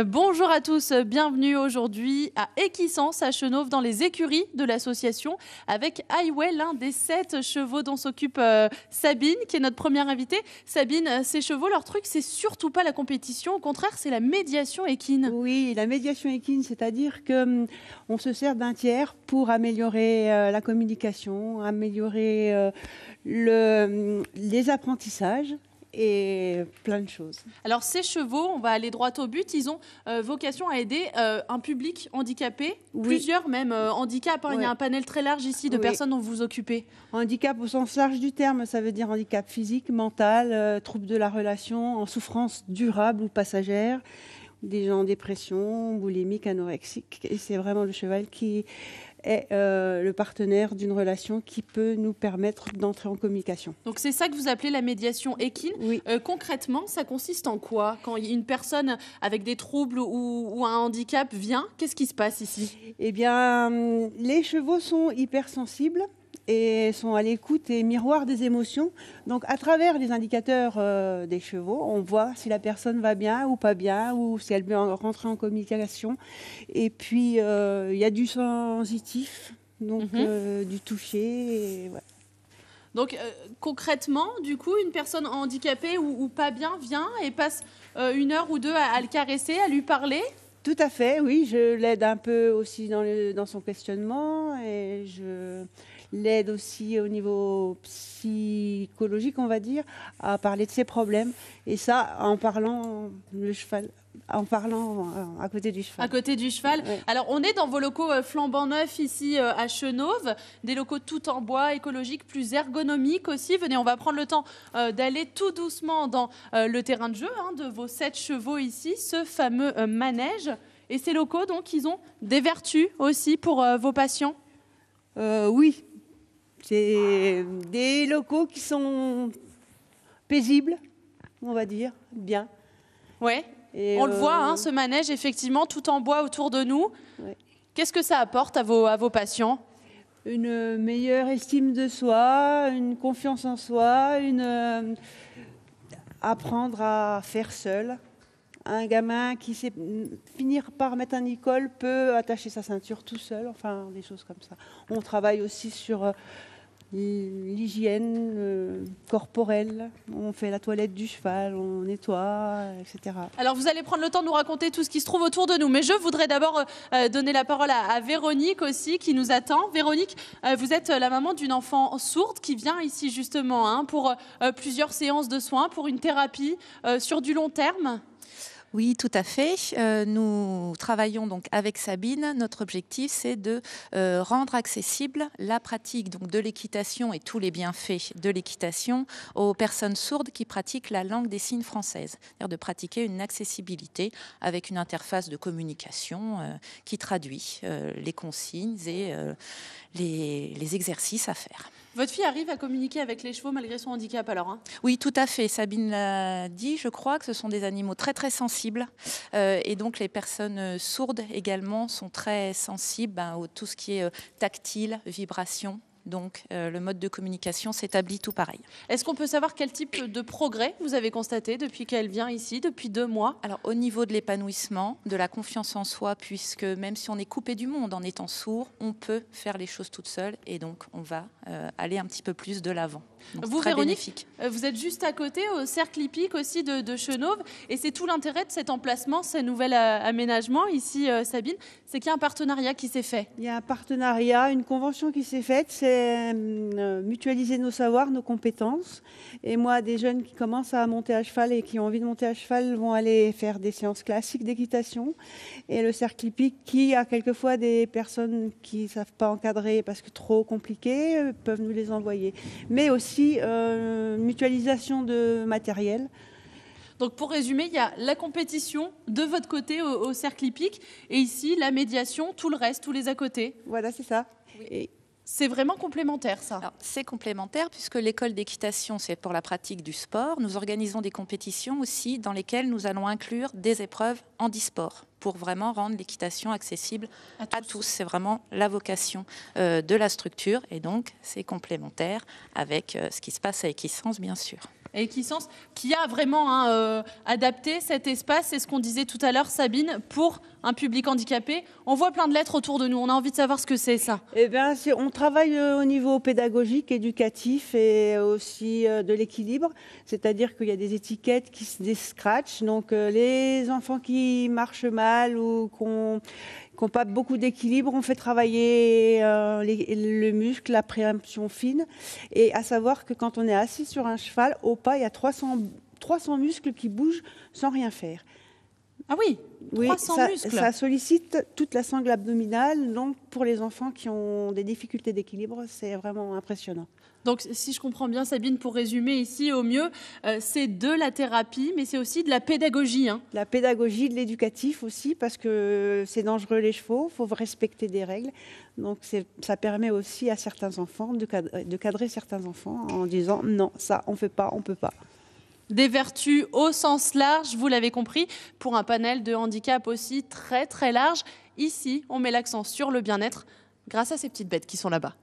Bonjour à tous, bienvenue aujourd'hui à Équissence, à Chenôve, dans les écuries de l'association, avec Highway, l'un des 7 chevaux dont s'occupe Sabine, qui est notre première invitée. Sabine, ces chevaux, leur truc, c'est surtout pas la compétition, au contraire, c'est la médiation équine. Oui, la médiation équine, c'est-à-dire que on se sert d'un tiers pour améliorer la communication, améliorer les apprentissages et plein de choses. Alors ces chevaux, on va aller droit au but, ils ont vocation à aider un public handicapé, Oui. plusieurs même handicaps, hein. Ouais. Il y a un panel très large ici de Oui. personnes dont vous vous occupez. Handicap au sens large du terme, ça veut dire handicap physique, mental, troubles de la relation, en souffrance durable ou passagère, des gens en dépression, boulimique, anorexique. Et c'est vraiment le cheval qui est le partenaire d'une relation qui peut nous permettre d'entrer en communication. Donc c'est ça que vous appelez la médiation équine. Oui. Concrètement, ça consiste en quoi? Quand une personne avec des troubles ou un handicap vient, qu'est-ce qui se passe ici? Eh bien, les chevaux sont hypersensibles et sont à l'écoute et miroirs des émotions. Donc, à travers les indicateurs des chevaux, on voit si la personne va bien ou pas bien, ou si elle veut rentrer en communication. Et puis, il y a du sensitif, donc du toucher. Et voilà. Donc concrètement, du coup, une personne handicapée ou pas bien vient et passe 1 heure ou 2 à le caresser, à lui parler. Tout à fait, oui. Je l'aide un peu aussi dans son questionnement et je l'aide aussi au niveau psychologique, on va dire, à parler de ses problèmes. Et ça, en parlant à côté du cheval. À côté du cheval. Ouais. Alors, on est dans vos locaux flambant neufs ici à Chenôve, des locaux tout en bois, écologiques, plus ergonomiques aussi. Venez, on va prendre le temps d'aller tout doucement dans le terrain de jeu de vos 7 chevaux ici, ce fameux manège. Et ces locaux, donc, ils ont des vertus aussi pour vos patients? Oui, c'est des locaux qui sont paisibles, on va dire, bien. Ouais. Et On le voit, ce manège, effectivement, tout en bois autour de nous. Ouais. Qu'est-ce que ça apporte à vos patients? Une meilleure estime de soi, une confiance en soi, apprendre à faire seul. Un gamin qui sait finir par mettre un école peut attacher sa ceinture tout seul, enfin des choses comme ça. On travaille aussi sur l'hygiène corporelle, on fait la toilette du cheval, on nettoie, etc. Alors vous allez prendre le temps de nous raconter tout ce qui se trouve autour de nous, mais je voudrais d'abord donner la parole à Véronique aussi qui nous attend. Véronique, vous êtes la maman d'une enfant sourde qui vient ici justement pour plusieurs séances de soins, pour une thérapie sur du long terme. Oui, tout à fait. Nous travaillons donc avec Sabine. Notre objectif, c'est de rendre accessible la pratique donc, de l'équitation et tous les bienfaits de l'équitation aux personnes sourdes qui pratiquent la langue des signes française. C'est-à-dire de pratiquer une accessibilité avec une interface de communication qui traduit les consignes et les exercices à faire. Votre fille arrive à communiquer avec les chevaux malgré son handicap alors Oui, tout à fait. Sabine l'a dit, je crois que ce sont des animaux très très sensibles et donc les personnes sourdes également sont très sensibles à tout ce qui est tactile, vibration. Donc le mode de communication s'établit tout pareil. Est-ce qu'on peut savoir quel type de progrès vous avez constaté depuis qu'elle vient ici, depuis 2 mois? Alors au niveau de l'épanouissement, de la confiance en soi, puisque même si on est coupé du monde en étant sourd, on peut faire les choses toute seule et donc on va aller un petit peu plus de l'avant. Donc, vous, très Véronique, bénéfique. Vous êtes juste à côté, au cercle hippique aussi de Chenôve, et c'est tout l'intérêt de cet emplacement, ce nouvel aménagement ici, Sabine, c'est qu'il y a un partenariat qui s'est fait. Il y a un partenariat, une convention qui s'est faite, c'est mutualiser nos savoirs, nos compétences. Et moi, des jeunes qui commencent à monter à cheval et qui ont envie de monter à cheval vont aller faire des séances classiques d'équitation. Et le cercle hippique, qui a quelquefois des personnes qui ne savent pas encadrer parce que trop compliqué, peuvent nous les envoyer. Mais aussi mutualisation de matériel. Donc pour résumer, il y a la compétition de votre côté au cercle hippique et ici la médiation, tout le reste, tous les à côté. Voilà, c'est ça. Oui. Et c'est vraiment complémentaire ça. Alors, c'est complémentaire puisque l'école d'équitation, c'est pour la pratique du sport. Nous organisons des compétitions aussi dans lesquelles nous allons inclure des épreuves handisport pour vraiment rendre l'équitation accessible à tous. C'est vraiment la vocation de la structure et donc c'est complémentaire avec ce qui se passe à Équissence, bien sûr. Equisens, qui a vraiment adapté cet espace, c'est ce qu'on disait tout à l'heure, Sabine, pour un public handicapé. On voit plein de lettres autour de nous, on a envie de savoir ce que c'est ça. Eh bien, on travaille au niveau pédagogique, éducatif et aussi de l'équilibre, c'est-à-dire qu'il y a des étiquettes qui se scratchent, donc les enfants qui marchent mal ou qui n'ont pas beaucoup d'équilibre, on fait travailler le muscle, la préhension fine, et à savoir que quand on est assis sur un cheval, au pas, il y a 300 muscles qui bougent sans rien faire. Ah oui, 300 muscles. Ça sollicite toute la sangle abdominale, donc pour les enfants qui ont des difficultés d'équilibre, c'est vraiment impressionnant. Donc, si je comprends bien, Sabine, pour résumer ici au mieux, c'est de la thérapie, mais c'est aussi de la pédagogie. La pédagogie, de l'éducatif aussi, parce que c'est dangereux les chevaux, il faut respecter des règles. Donc, ça permet aussi à certains enfants de cadrer certains enfants en disant non, ça, on ne fait pas, on ne peut pas. Des vertus au sens large, vous l'avez compris, pour un panel de handicap aussi très très large. Ici, on met l'accent sur le bien-être grâce à ces petites bêtes qui sont là-bas.